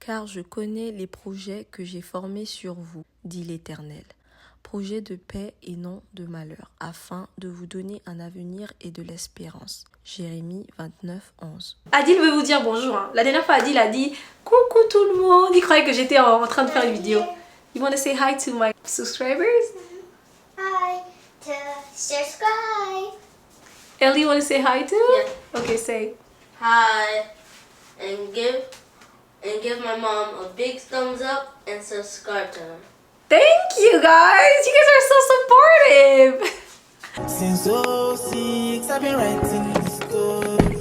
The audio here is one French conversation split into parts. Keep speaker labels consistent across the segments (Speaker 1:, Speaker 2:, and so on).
Speaker 1: car je connais les projets que j'ai formés sur vous, dit l'Éternel. Projets de paix et non de malheur, afin de vous donner un avenir et de l'espérance. Jérémie 29, 11.
Speaker 2: Adil veut vous dire bonjour. Hein. La dernière fois, Adil a dit coucou tout le monde. Il croyait que j'étais en train de faire une vidéo. You want to say hi to my subscribers?
Speaker 3: Hi to subscribe.
Speaker 2: Ellie, you want to say hi too?
Speaker 3: Yeah.
Speaker 2: Okay, say.
Speaker 3: Hi, and give my mom a big thumbs up and subscribe to her.
Speaker 2: Thank you guys. You guys are so supportive.
Speaker 4: Since 06, I've been writing this story.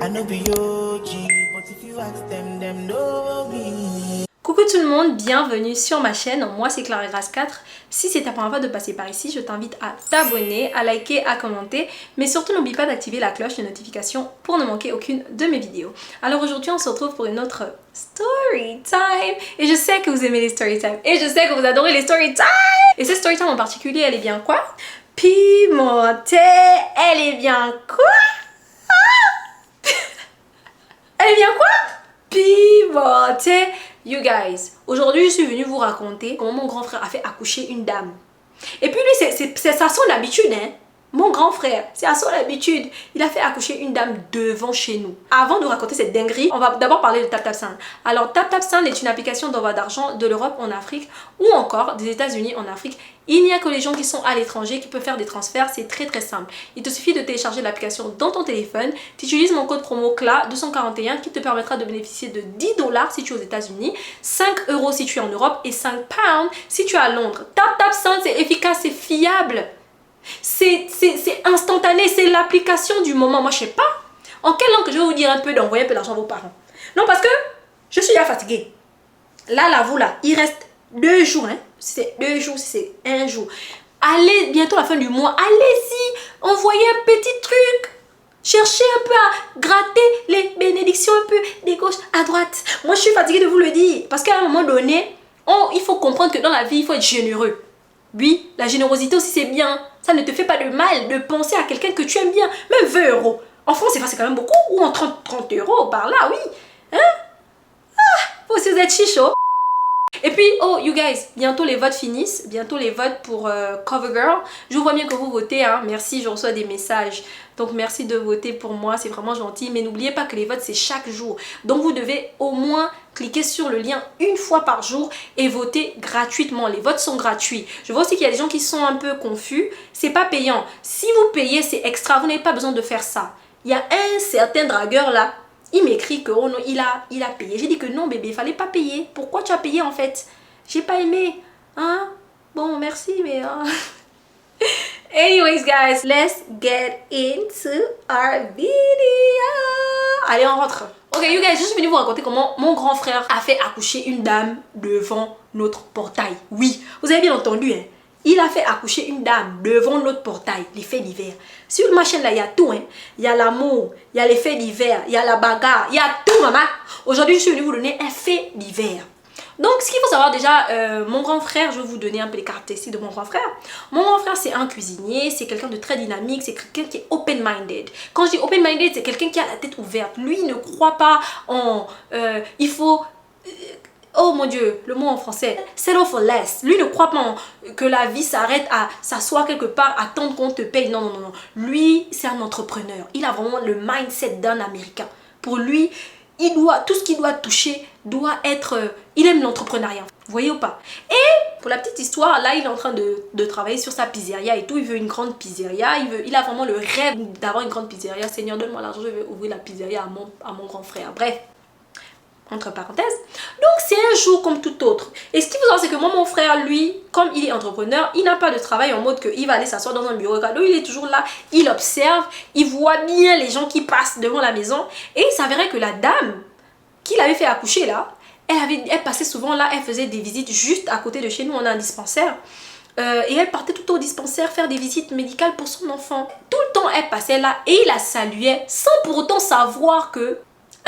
Speaker 4: I know be OG, but if you ask them know me.
Speaker 2: Coucou tout le monde, bienvenue sur ma chaîne, moi c'est Clara Grace 4. Si c'est ta première fois de passer par ici, je t'invite à t'abonner, à liker, à commenter, mais surtout n'oublie pas d'activer la cloche de notification pour ne manquer aucune de mes vidéos. Alors aujourd'hui on se retrouve pour une autre story time, et je sais que vous aimez les story time, et je sais que vous adorez les story time. Et cette story time en particulier, elle est bien quoi? Pimentée. Elle est bien quoi? Elle est bien quoi? Pimentée. You guys, aujourd'hui je suis venue vous raconter comment mon grand frère a fait accoucher une dame. Et puis lui, c'est à son habitude, hein. Mon grand frère, c'est à son habitude. Il a fait accoucher une dame devant chez nous. Avant de raconter cette dinguerie, on va d'abord parler de TapTapSend. Alors TapTapSend est une application d'envoi d'argent de l'Europe en Afrique ou encore des États-Unis en Afrique. Il n'y a que les gens qui sont à l'étranger qui peuvent faire des transferts, c'est très simple. Il te suffit de télécharger l'application dans ton téléphone, tu utilises mon code promo CLA 241 qui te permettra de bénéficier de 10 $ si tu es aux États-Unis, 5 € si tu es en Europe et 5 pounds si tu es à Londres. TapTapSend, c'est efficace, c'est fiable. C'est instantané, c'est l'application du moment. Moi je sais pas en quelle langue je vais vous dire un peu d'envoyer un peu d'argent à vos parents. Non, parce que je suis là fatiguée. Là vous là, il reste 2 jours, hein. C'est 2 jours, c'est 1 jour. Allez, bientôt la fin du mois, allez-y, envoyez un petit truc. Cherchez un peu à gratter les bénédictions un peu de gauche à droite. Moi je suis fatiguée de vous le dire, parce qu'à un moment donné, il faut comprendre que dans la vie, il faut être généreux. Oui, la générosité aussi c'est bien. Ça ne te fait pas de mal de penser à quelqu'un que tu aimes bien. Même 20 €. En France, c'est quand même beaucoup. Ou en 30 € par là, oui. Hein? Ah, faut aussi vous êtes chichot. Et puis, oh, you guys, bientôt les votes finissent. Bientôt les votes pour CoverGirl. Je vois bien que vous votez, hein. Merci, je reçois des messages. Donc, merci de voter pour moi. C'est vraiment gentil. Mais n'oubliez pas que les votes, c'est chaque jour. Donc, vous devez au moins cliquer sur le lien une fois par jour et voter gratuitement. Les votes sont gratuits. Je vois aussi qu'il y a des gens qui sont un peu confus. C'est pas payant. Si vous payez, c'est extra. Vous n'avez pas besoin de faire ça. Il y a un certain dragueur là. Il m'écrit que oh non, il a payé. J'ai dit que non bébé, il fallait pas payer. Pourquoi tu as payé en fait? J'ai pas aimé. Hein? Bon, merci, mais... Anyways guys, let's get into our video. Allez, on rentre. Ok, you guys, je suis venue vous raconter comment mon grand frère a fait accoucher une dame devant notre portail. Oui, vous avez bien entendu, hein. Il a fait accoucher une dame devant notre portail, les faits d'hiver. Sur ma chaîne là, il y a tout, hein. Il y a l'amour, il y a les faits d'hiver, il y a la bagarre, il y a tout, maman. Aujourd'hui, je suis venue vous donner un fait d'hiver. Donc, ce qu'il faut savoir déjà, mon grand frère, je vais vous donner un peu les caractéristiques de mon grand frère. Mon grand frère, c'est un cuisinier, c'est quelqu'un de très dynamique, c'est quelqu'un qui est open-minded. Quand je dis open-minded, c'est quelqu'un qui a la tête ouverte. Lui, il ne croit pas en... il faut... oh mon Dieu, le mot en français, settle for less. Lui ne croit pas que la vie s'arrête à s'asseoir quelque part, attendre qu'on te paye. Non. Lui, c'est un entrepreneur. Il a vraiment le mindset d'un Américain. Pour lui, tout ce qu'il doit toucher doit être... il aime l'entrepreneuriat. Vous voyez ou pas? Et pour la petite histoire, là, il est en train de travailler sur sa pizzeria et tout. Il veut une grande pizzeria. Il a vraiment le rêve d'avoir une grande pizzeria. Seigneur, donne-moi l'argent, je vais ouvrir la pizzeria à mon grand frère. Bref. Entre parenthèses. Donc c'est un jour comme tout autre. Et ce qu'il faut savoir, c'est que moi, mon frère, lui, comme il est entrepreneur, il n'a pas de travail en mode qu'il va aller s'asseoir dans un bureau. Donc il est toujours là, il observe, il voit bien les gens qui passent devant la maison. Et il s'avérait que la dame qui l'avait fait accoucher là, elle passait souvent là, elle faisait des visites juste à côté de chez nous, on a un dispensaire. Et elle partait tout au dispensaire faire des visites médicales pour son enfant. Tout le temps, elle passait là et il la saluait sans pour autant savoir que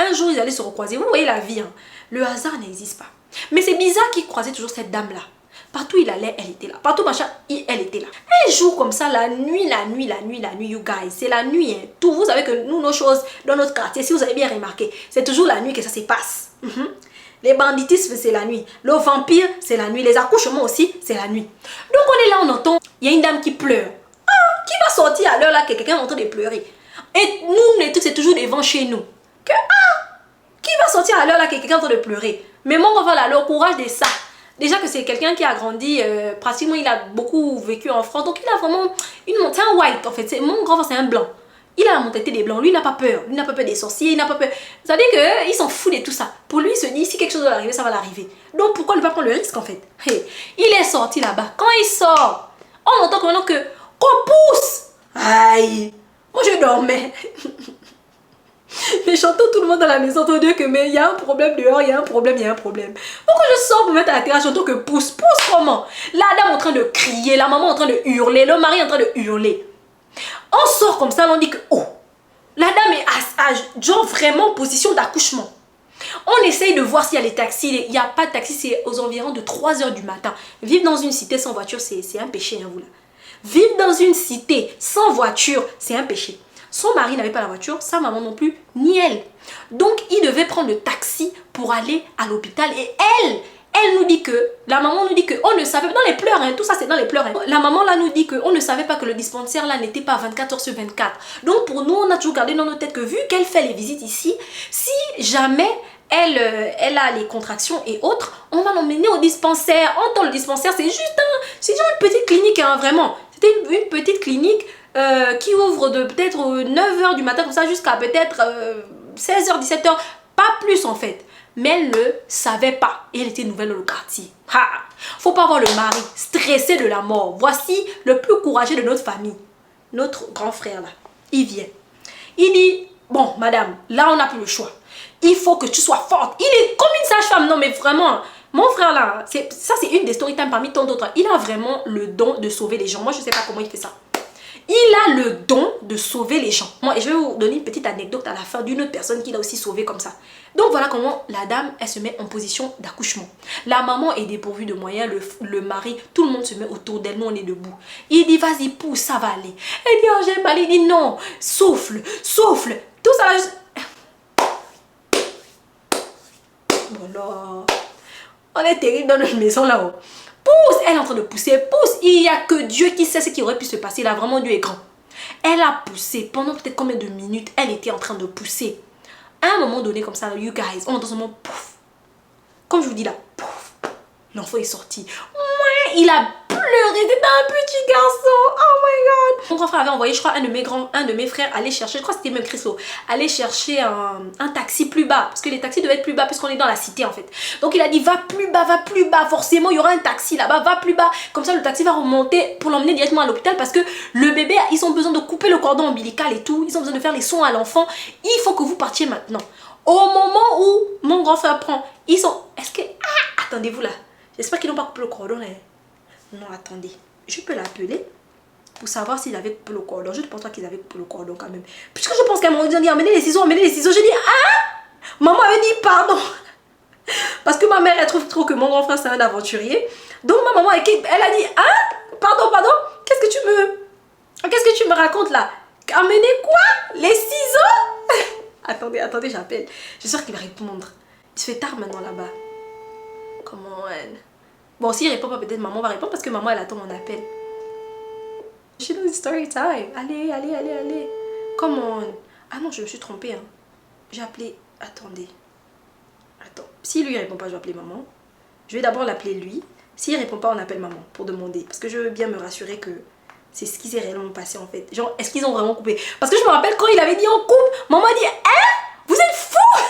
Speaker 2: un jour, ils allaient se recroiser. Vous voyez la vie, hein. Le hasard n'existe pas. Mais c'est bizarre qu'il croisait toujours cette dame-là. Partout il allait, elle était là. Partout machin, elle était là. Un jour comme ça, la nuit, you guys. C'est la nuit. Hein. Tout, vous savez que nous, nos choses dans notre quartier, si vous avez bien remarqué, c'est toujours la nuit que ça se passe. Les banditismes, c'est la nuit. Le vampire, c'est la nuit. Les accouchements aussi, c'est la nuit. Donc on est là, on entend, il y a une dame qui pleure. Ah, qui va sortir à l'heure là que quelqu'un est en train de pleurer? Et nous, les trucs, c'est toujours devant chez nous. Que, qui va sortir à l'heure là que quelqu'un est en train de pleurer? Mais mon enfant là, le courage de ça. Déjà que c'est quelqu'un qui a grandi, pratiquement il a beaucoup vécu en France. Donc il a vraiment une montée, un white en fait. Mon grand frère c'est un blanc. Il a la mentalité des blancs. Lui il n'a pas peur. Lui n'a pas peur des sorciers. Il n'a pas peur. Ça veut dire qu'il s'en fout de tout ça. Pour lui il se dit si quelque chose doit arriver, ça va l'arriver. Donc pourquoi ne pas prendre le risque en fait? Hey, il est sorti là-bas. Quand il sort, on entend maintenant que qu'on pousse. Aïe. Moi je dormais. Mais j'entends tout le monde dans la maison te dire que mais il y a un problème dehors, il y a un problème. Pourquoi je sors pour mettre à la terrasse, j'entends que pousse comment? La dame en train de crier, la maman en train de hurler, le mari en train de hurler. On sort comme ça, on dit que oh, la dame est genre vraiment en position d'accouchement. On essaye de voir s'il y a les taxis, il n'y a pas de taxi, c'est aux environs de 3 h du matin. Vivre dans une cité sans voiture, c'est un péché, hein, vous là. Vivre dans une cité sans voiture, c'est un péché. Son mari n'avait pas la voiture, sa maman non plus, ni elle. Donc, il devait prendre le taxi pour aller à l'hôpital. Et elle nous dit que, la maman nous dit qu'on ne savait pas, dans les pleurs, hein, tout ça c'est dans les pleurs. Hein. La maman là nous dit qu'on ne savait pas que le dispensaire là n'était pas 24 h sur 24. Donc, pour nous, on a toujours gardé dans nos têtes que vu qu'elle fait les visites ici, si jamais elle a les contractions et autres, on va l'emmener au dispensaire. Dans le dispensaire, c'est juste c'est genre une petite clinique, hein, vraiment. C'était une petite clinique qui ouvre de peut-être 9 h du matin comme ça jusqu'à peut-être 16 h, 17 h, pas plus en fait. Mais elle ne savait pas et elle était nouvelle dans le quartier. Faut pas voir le mari stressé de la mort. Voici le plus courageux de notre famille, notre grand frère là. Il vient. Il dit, bon madame, là on n'a plus le choix. Il faut que tu sois forte. Il est comme une sage-femme. Non mais vraiment, mon frère là, ça c'est une des story time parmi tant d'autres. Il a vraiment le don de sauver les gens. Moi je sais pas comment il fait ça. Il a le don de sauver les gens. Moi, et je vais vous donner une petite anecdote à la fin d'une autre personne qu'il a aussi sauvé comme ça. Donc voilà comment la dame, elle se met en position d'accouchement. La maman est dépourvue de moyens, le mari, tout le monde se met autour d'elle, nous on est debout. Il dit vas-y pousse, ça va aller. Elle dit oh j'ai mal, il dit non, souffle, souffle. Tout ça là. Voilà. On est terrible dans notre maison là-haut. Pousse, elle est en train de pousser, pousse. Il n'y a que Dieu qui sait ce qui aurait pu se passer. Là, vraiment, Dieu est grand. Elle a poussé pendant peut-être combien de minutes. Elle était en train de pousser. À un moment donné, comme ça, you guys, on entend seulement pouf. Comme je vous dis là, pouf. L'enfant est sorti. Il a pleuré. C'était un petit garçon. Oh my god. Mon grand frère avait envoyé, je crois, un de mes frères aller chercher, je crois que c'était même Christo, aller chercher un taxi plus bas. Parce que les taxis devaient être plus bas puisqu'on est dans la cité en fait. Donc il a dit va plus bas. Forcément, il y aura un taxi là-bas, va plus bas. Comme ça, le taxi va remonter pour l'emmener directement à l'hôpital parce que le bébé, ils ont besoin de couper le cordon ombilical et tout. Ils ont besoin de faire les soins à l'enfant. Il faut que vous partiez maintenant. Au moment où mon grand frère prend, ils sont... Est-ce que... Ah, attendez-vous là. J'espère qu'ils n'ont pas coupé le cordon là. Non, attendez. Je peux l'appeler pour savoir s'il avait coupé le cordon. Je ne pense pas qu'ils avaient coupé le cordon quand même. Puisque je pense qu'à un moment donné, amenez les ciseaux. J'ai dit, ah! Maman avait dit pardon. Parce que ma mère, elle trouve trop que mon grand frère, c'est un aventurier. Donc ma maman, elle a dit, ah! Pardon. Qu'est-ce que tu me racontes là? Amenez quoi? Les ciseaux? Attendez, j'appelle. Je suis sûre qu'il va répondre. Il se fait tard maintenant là-bas. Comment elle... Bon, s'il répond pas, peut-être maman va répondre parce que maman, elle attend mon appel. She knows story time. Allez. Come on. Ah non, je me suis trompée. Hein. J'ai appelé... Attendez. Attends. S'il lui répond pas, je vais appeler maman. Je vais d'abord l'appeler lui. S'il répond pas, on appelle maman pour demander. Parce que je veux bien me rassurer que c'est ce qui s'est réellement passé en fait. Genre, est-ce qu'ils ont vraiment coupé? Parce que je me rappelle quand il avait dit on coupe, maman a dit hein? Vous êtes fous?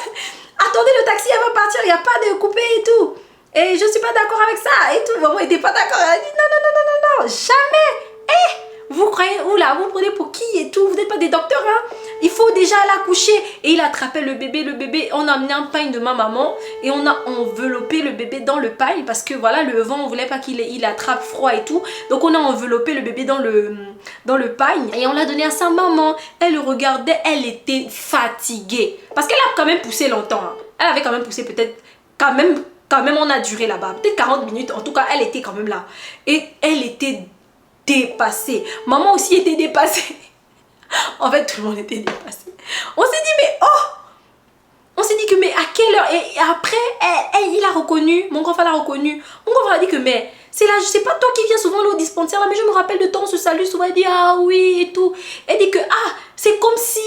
Speaker 2: Attendez, le taxi, elle va partir. Il n'y a pas de couper et tout. Et je suis pas d'accord avec ça et tout. Maman était pas d'accord. Elle a dit non, jamais. Vous croyez, oula, vous prenez pour qui et tout? Vous n'êtes pas des docteurs, hein? Il faut déjà l'accoucher. Et il attrapait le bébé. On a amené un pagne de ma maman et on a enveloppé le bébé dans le pagne parce que voilà, le vent, on voulait pas qu'il attrape froid et tout. Donc on a enveloppé le bébé dans le pagne et on l'a donné à sa maman. Elle le regardait, elle était fatiguée parce qu'elle a quand même poussé longtemps. Hein. Elle avait quand même poussé peut-être quand même quand même, on a duré là-bas. Peut-être 40 minutes. En tout cas, elle était quand même là. Et elle était dépassée. Maman aussi était dépassée. En fait, tout le monde était dépassé. On s'est dit, mais oh! On s'est dit que, mais à quelle heure? Et après, il a reconnu. Mon grand frère l'a reconnu. Mon grand frère a dit que, mais c'est là, je sais pas toi qui viens souvent là au dispensaire là, mais je me rappelle de toi, on se salue souvent. Elle dit, ah oui, et tout. Elle dit que, ah, c'est comme si,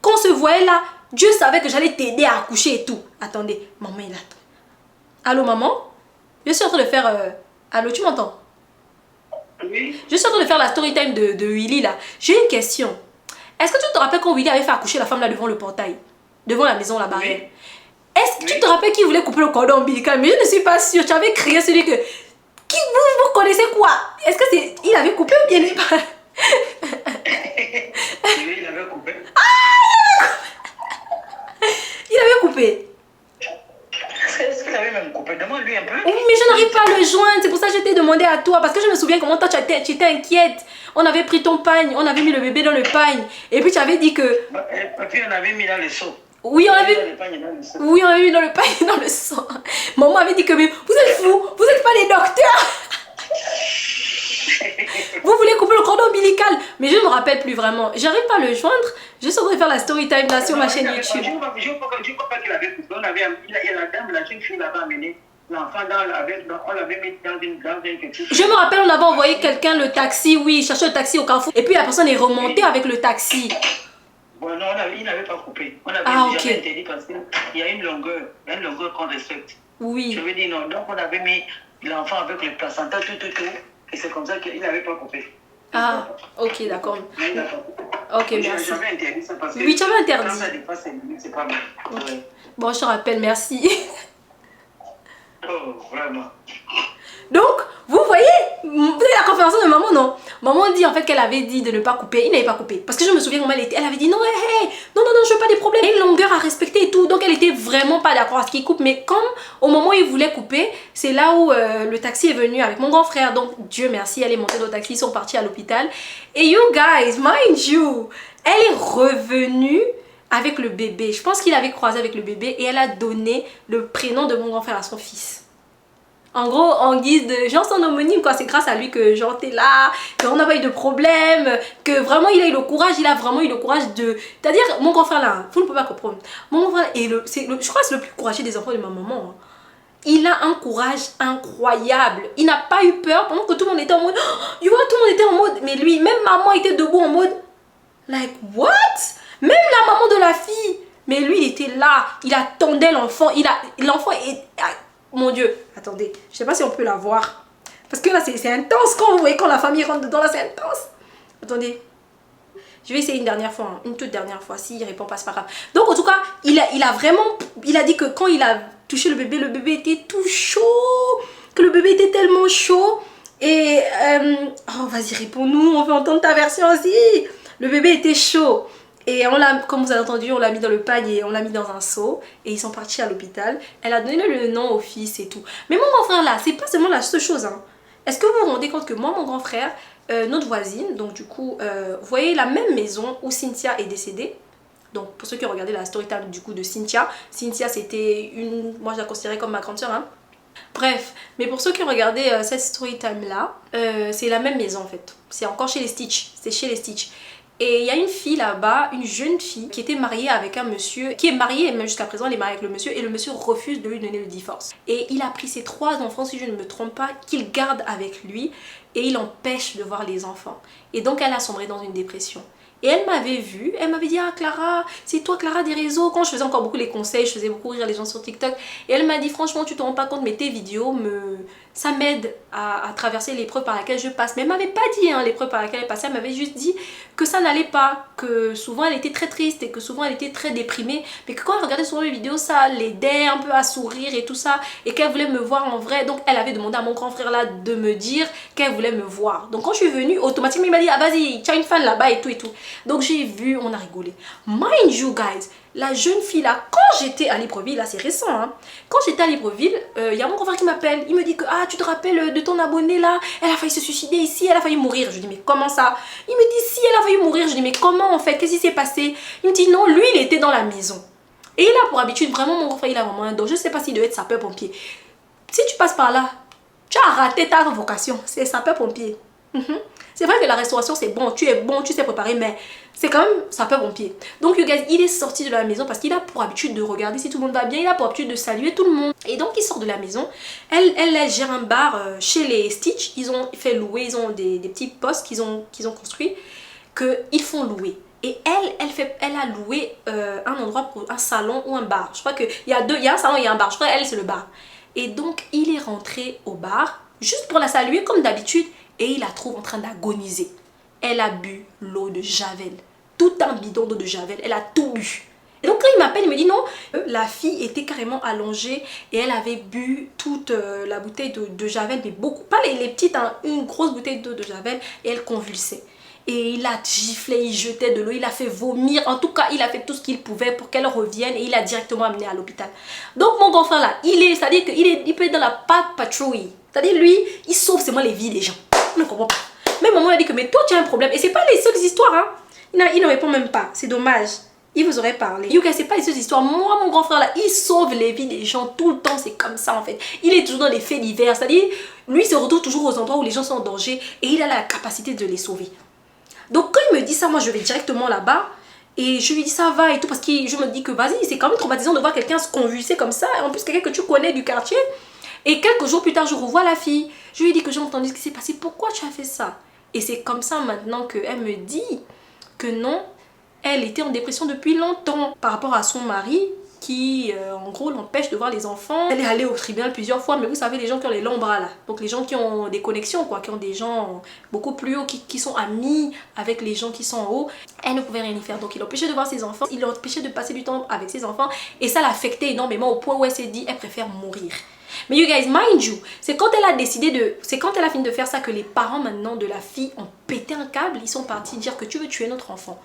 Speaker 2: quand on se voyait là, Dieu savait que j'allais t'aider à accoucher et tout. Attendez, maman, il attend. Allô, maman? Je suis en train de faire... Allô, tu m'entends?
Speaker 5: Oui.
Speaker 2: Je suis en train de faire la story time de Willy là. J'ai une question. Est-ce que tu te rappelles quand Willy avait fait accoucher la femme là devant le portail? Devant la maison là-bas? Oui. Est-ce que tu te rappelles qu'il voulait couper le cordon ombilical? Mais je ne suis pas sûre. Tu avais crié celui que... Vous connaissez quoi? Est-ce que c'est... Il avait coupé ou bien il pas?
Speaker 5: Oui, il avait coupé.
Speaker 2: Ah, il avait coupé.
Speaker 5: Est-ce qu'il avait même coupé? Demande-lui un peu.
Speaker 2: Oui, mais je n'arrive pas à le joindre. C'est pour ça que je t'ai demandé à toi. Parce que je me souviens comment toi, tu étais inquiète. On avait pris ton pagne. On avait mis le bébé dans le pagne. Et puis, tu avais dit que...
Speaker 5: Et puis, on avait mis dans le seau.
Speaker 2: Oui, on avait... Oui, on avait mis dans le pagne, dans le sang. Maman avait dit que... Mais vous êtes fous. Vous n'êtes pas des docteurs. Vous voulez couper le cordon ombilical. Mais je ne me rappelle plus vraiment. J'arrive pas à le joindre. Je suis en train de faire la story time là sur ma chaîne YouTube.
Speaker 5: Je ne crois pas qu'il avait coupé. On avait... La dame, la jeune fille l'avait amené. L'enfant, on l'avait mis dans quelque chose.
Speaker 2: Je me rappelle, on avait envoyé quelqu'un le taxi, oui, chercher le taxi au Carrefour. Et puis la personne est remontée avec le taxi.
Speaker 5: Bon, non, il n'avait pas coupé. On avait jamais interdit parce qu'il y a une longueur qu'on respecte.
Speaker 2: Oui.
Speaker 5: Je veux dire non. Donc on avait mis l'enfant avec le placenta, tout. Et c'est comme ça qu'il n'avait pas coupé.
Speaker 2: Ah, ok, d'accord. Ok, merci.
Speaker 5: J'avais interdit ça parce que...
Speaker 2: Oui, tu avais interdit.
Speaker 5: Quand ça dépasse 5 minutes, c'est pas mal.
Speaker 2: Okay. Bon, je te rappelle, merci.
Speaker 5: Oh, vraiment.
Speaker 2: Donc, vous voyez, vous avez la conférence de maman, non? Maman dit en fait qu'elle avait dit de ne pas couper. Il n'avait pas coupé. Parce que je me souviens comment elle était. Elle avait dit non, hey, non, je veux pas des problèmes. Il y a une longueur à respecter et tout. Donc, elle était vraiment pas d'accord à ce qu'il coupe. Mais comme au moment où il voulait couper, c'est là où le taxi est venu avec mon grand frère. Donc, Dieu merci, elle est montée dans le taxi. Ils sont partis à l'hôpital. Et you guys, mind you, elle est revenue avec le bébé. Je pense qu'il avait croisé avec le bébé et elle a donné le prénom de mon grand frère à son fils. En gros, en guise de genre son homonyme, quoi. C'est grâce à lui que genre t'es là, qu'on n'a pas eu de problème, que vraiment il a eu le courage, il a vraiment eu le courage de... C'est-à-dire, mon grand frère là, vous ne pouvez pas comprendre. Mon grand frère, je crois que c'est le plus courageux des enfants de ma maman. Hein. Il a un courage incroyable. Il n'a pas eu peur pendant que tout le monde était en mode... Oh, tu vois, tout le monde était en mode... Mais lui, même maman était debout en mode... Like, what? Même la maman de la fille. Mais lui, il était là. Il attendait l'enfant. L'enfant est... Mon Dieu. Attendez. Je sais pas si on peut la voir. Parce que là, c'est intense. Quand vous voyez quand la famille rentre dedans, là, c'est intense. Attendez. Je vais essayer une dernière fois. Hein. Une toute dernière fois. S'il répond pas, c'est pas grave. Donc, en tout cas, il a vraiment... Il a dit que quand il a touché le bébé était tout chaud. Que le bébé était tellement chaud. Et... oh, vas-y, réponds-nous. On veut entendre ta version aussi. Le bébé était chaud. Et on l'a, comme vous avez entendu, on l'a mis dans le panier, on l'a mis dans un seau. Et ils sont partis à l'hôpital. Elle a donné le nom au fils et tout. Mais mon grand frère là, c'est pas seulement la seule chose. Hein. Est-ce que vous vous rendez compte que moi, mon grand frère, notre voisine, donc du coup, vous voyez la même maison où Cynthia est décédée. Donc pour ceux qui ont regardé la story time du coup de Cynthia. Cynthia c'était une, moi je la considérais comme ma grande soeur. Hein. Bref, mais pour ceux qui ont regardé cette story time là, c'est la même maison en fait. C'est encore chez les Stitch, c'est chez les Stitch. Et il y a une fille là-bas, une jeune fille qui était mariée avec un monsieur, qui est mariée, même jusqu'à présent elle est mariée avec le monsieur, et le monsieur refuse de lui donner le divorce. Et il a pris ses 3 enfants, si je ne me trompe pas, qu'il garde avec lui, et il empêche de voir les enfants. Et donc elle a sombré dans une dépression. Et elle m'avait vue, elle m'avait dit « Ah Clara, c'est toi Clara des réseaux ?» Quand je faisais encore beaucoup les conseils, je faisais beaucoup rire les gens sur TikTok. Et elle m'a dit « Franchement, tu te rends pas compte, mais tes vidéos, ça m'aide à traverser l'épreuve par laquelle je passe. » Mais elle m'avait pas dit hein, l'épreuve par laquelle elle passait, elle m'avait juste dit que ça n'allait pas, que souvent elle était très triste et que souvent elle était très déprimée. Mais que quand elle regardait souvent les vidéos, ça l'aidait un peu à sourire et tout ça. Et qu'elle voulait me voir en vrai. Donc elle avait demandé à mon grand frère là de me dire qu'elle voulait me voir. Donc quand je suis venue, automatiquement il m'a dit « Ah vas-y, tu as une fan là-bas et tout et tout. » Donc j'ai vu, on a rigolé. Mind you guys, la jeune fille là, quand j'étais à Libreville, là c'est récent hein, quand j'étais à Libreville, il y a mon grand frère qui m'appelle, il me dit que ah tu te rappelles de ton abonnée là, elle a failli se suicider ici, elle a failli mourir. Je dis mais comment ça? Il me dit si elle a failli mourir. Je dis mais comment en fait, qu'est-ce qui s'est passé? Il me dit non, lui il était dans la maison. Et il a pour habitude, vraiment mon grand frère il a vraiment un don, je sais pas s'il devait être sapeur-pompier. Si tu passes par là, tu as raté ta vocation. C'est sapeur-pompier. C'est vrai que la restauration c'est bon, tu sais préparer, mais c'est quand même sapeur-pompier. Donc, you guys, il est sorti de la maison parce qu'il a pour habitude de regarder si tout le monde va bien. Il a pour habitude de saluer tout le monde. Et donc, il sort de la maison. Elle gère un bar chez les Stitch. Ils ont fait louer, ils ont des petits postes qu'ils ont construits, qu'ils font louer. Et elle a loué un endroit pour un salon ou un bar. Je crois qu'il y a deux, il y a un salon et un bar. Je crois qu'elle, c'est le bar. Et donc, il est rentré au bar, juste pour la saluer comme d'habitude. Et il la trouve en train d'agoniser. Elle a bu l'eau de Javel. Tout un bidon d'eau de Javel. Elle a tout bu. Et donc, quand il m'appelle, il me dit non. La fille était carrément allongée et elle avait bu toute la bouteille de Javel, mais beaucoup. Pas les petites, hein, une grosse bouteille d'eau de Javel. Et elle convulsait. Et il a giflé, il jetait de l'eau, il a fait vomir. En tout cas, il a fait tout ce qu'il pouvait pour qu'elle revienne et il a directement amené à l'hôpital. Donc, mon grand frère là, c'est-à-dire qu'il peut être dans la patrouille. C'est-à-dire, lui, il sauve seulement les vies des gens. Je ne comprends pas. Même maman a dit que, mais toi, tu as un problème. Et c'est pas les seules histoires, hein. Il ne répond même pas. C'est dommage. Il vous aurait parlé. You guys, c'est pas les seules histoires. Moi, mon grand frère là, il sauve les vies des gens tout le temps. C'est comme ça en fait. Il est toujours dans les faits divers. C'est-à-dire, lui, il se retrouve toujours aux endroits où les gens sont en danger et il a la capacité de les sauver. Donc quand il me dit ça, moi je vais directement là-bas et je lui dis ça va et tout parce que je me dis que vas-y, c'est quand même traumatisant de voir quelqu'un se convulser comme ça. Et en plus quelqu'un que tu connais du quartier. Et quelques jours plus tard, je revois la fille. Je lui dis que j'ai entendu ce qui s'est passé. Pourquoi tu as fait ça? Et c'est comme ça maintenant qu'elle me dit que non, elle était en dépression depuis longtemps par rapport à son mari qui en gros l'empêche de voir les enfants. Elle est allée au tribunal plusieurs fois, mais vous savez les gens qui ont les longs bras là, donc les gens qui ont des connexions quoi, qui ont des gens beaucoup plus hauts, qui sont amis avec les gens qui sont en haut, elle ne pouvait rien y faire, donc il l'empêchait de voir ses enfants, il l'empêchait de passer du temps avec ses enfants et ça l'affectait énormément au point où elle s'est dit elle préfère mourir. Mais you guys, mind you, c'est quand elle a décidé de... C'est quand elle a fini de faire ça que les parents maintenant de la fille ont pété un câble. Ils sont partis dire que tu veux tuer notre enfant.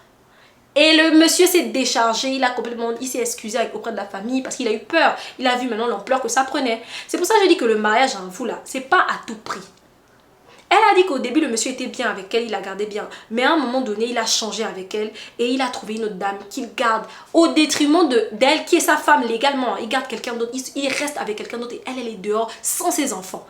Speaker 2: Et le monsieur s'est déchargé, il s'est excusé auprès de la famille parce qu'il a eu peur. Il a vu maintenant l'ampleur que ça prenait. C'est pour ça que je dis que le mariage, hein, vous là, c'est pas à tout prix. Elle a dit qu'au début, le monsieur était bien avec elle, il la gardait bien. Mais à un moment donné, il a changé avec elle et il a trouvé une autre dame qu'il garde au détriment d'elle qui est sa femme légalement. Il garde quelqu'un d'autre, il reste avec quelqu'un d'autre et elle est dehors sans ses enfants.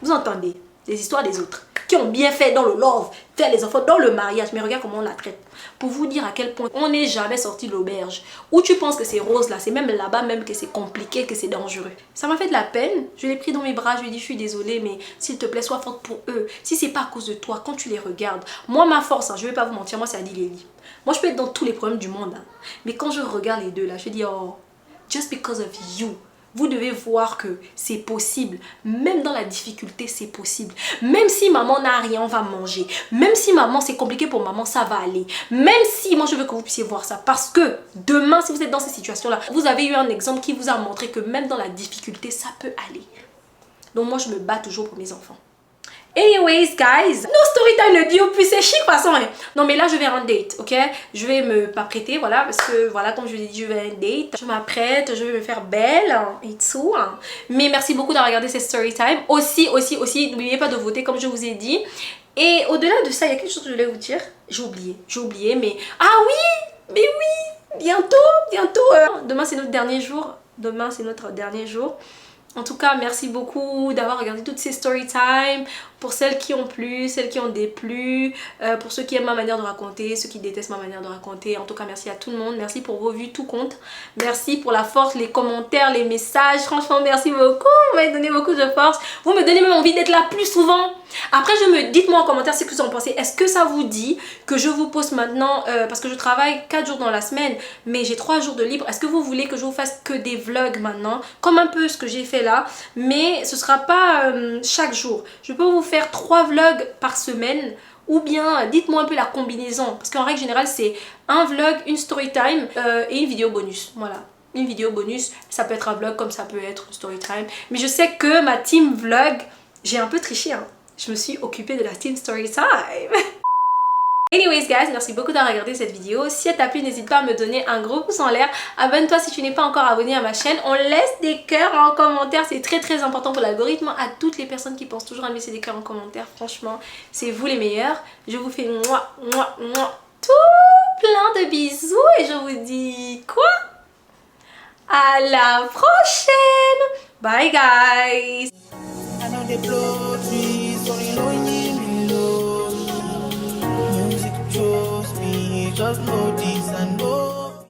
Speaker 2: Vous entendez les histoires des autres qui ont bien fait dans le love, faire les enfants dans le mariage. Mais regarde comment on la traite. Pour vous dire à quel point on n'est jamais sorti de l'auberge. Où tu penses que c'est rose là, c'est même là-bas même que c'est compliqué, que c'est dangereux. Ça m'a fait de la peine. Je l'ai pris dans mes bras, je lui ai dit je suis désolée mais s'il te plaît sois forte pour eux. Si c'est pas à cause de toi, quand tu les regardes. Moi ma force, hein, je vais pas vous mentir, moi c'est Adileli. Moi je peux être dans tous les problèmes du monde. Hein. Mais quand je regarde les deux là, je dis oh, just because of you. Vous devez voir que c'est possible. Même dans la difficulté, c'est possible. Même si maman n'a rien, on va manger. Même si maman, c'est compliqué pour maman, ça va aller. Même si, moi je veux que vous puissiez voir ça. Parce que demain, si vous êtes dans ces situations-là, vous avez eu un exemple qui vous a montré que même dans la difficulté, ça peut aller. Donc moi, je me bats toujours pour mes enfants. Anyways, guys, no story time ne dit au plus, c'est chic de toute façon. Hein. Non, mais là, je vais à un date, ok? Je vais m'apprêter, voilà, parce que, voilà, comme je vous ai dit, je vais à un date. Je m'apprête, je vais me faire belle hein, et tout. Hein. Mais merci beaucoup d'avoir regardé cette story time. Aussi, n'oubliez pas de voter, comme je vous ai dit. Et au-delà de ça, il y a quelque chose que je voulais vous dire. J'ai oublié, mais... Ah oui, mais oui, bientôt. Demain, c'est notre dernier jour. En tout cas, merci beaucoup d'avoir regardé toutes ces story time. Pour celles qui ont plu, celles qui ont déplu, pour ceux qui aiment ma manière de raconter, ceux qui détestent ma manière de raconter. En tout cas, merci à tout le monde. Merci pour vos vues, tout compte. Merci pour la force, les commentaires, les messages. Franchement, merci beaucoup. Vous m'avez donné beaucoup de force. Vous me donnez même envie d'être là plus souvent. Après, dites-moi en commentaire ce que vous en pensez. Est-ce que ça vous dit que je vous poste maintenant, parce que je travaille 4 jours dans la semaine, mais j'ai 3 jours de libre. Est-ce que vous voulez que je vous fasse que des vlogs maintenant, comme un peu ce que j'ai fait là, mais ce sera pas chaque jour. Je peux vous faire 3 vlogs par semaine. Ou bien dites-moi un peu la combinaison. Parce qu'en règle générale c'est un vlog, une story time et une vidéo bonus. Voilà. Une vidéo bonus. Ça peut être un vlog comme ça peut être une story time. Mais je sais que ma team vlog, j'ai un peu triché. Hein. Je me suis occupée de la team story time. Anyways guys, merci beaucoup d'avoir regardé cette vidéo. Si elle t'a plu, n'hésite pas à me donner un gros pouce en l'air. Abonne-toi si tu n'es pas encore abonné à ma chaîne. On laisse des cœurs en commentaire. C'est très important pour l'algorithme. À toutes les personnes qui pensent toujours à me laisser des cœurs en commentaire. Franchement, c'est vous les meilleurs. Je vous fais tout plein de bisous. Et je vous dis quoi? À la prochaine. Bye guys.
Speaker 4: I know they blow trees, only lonely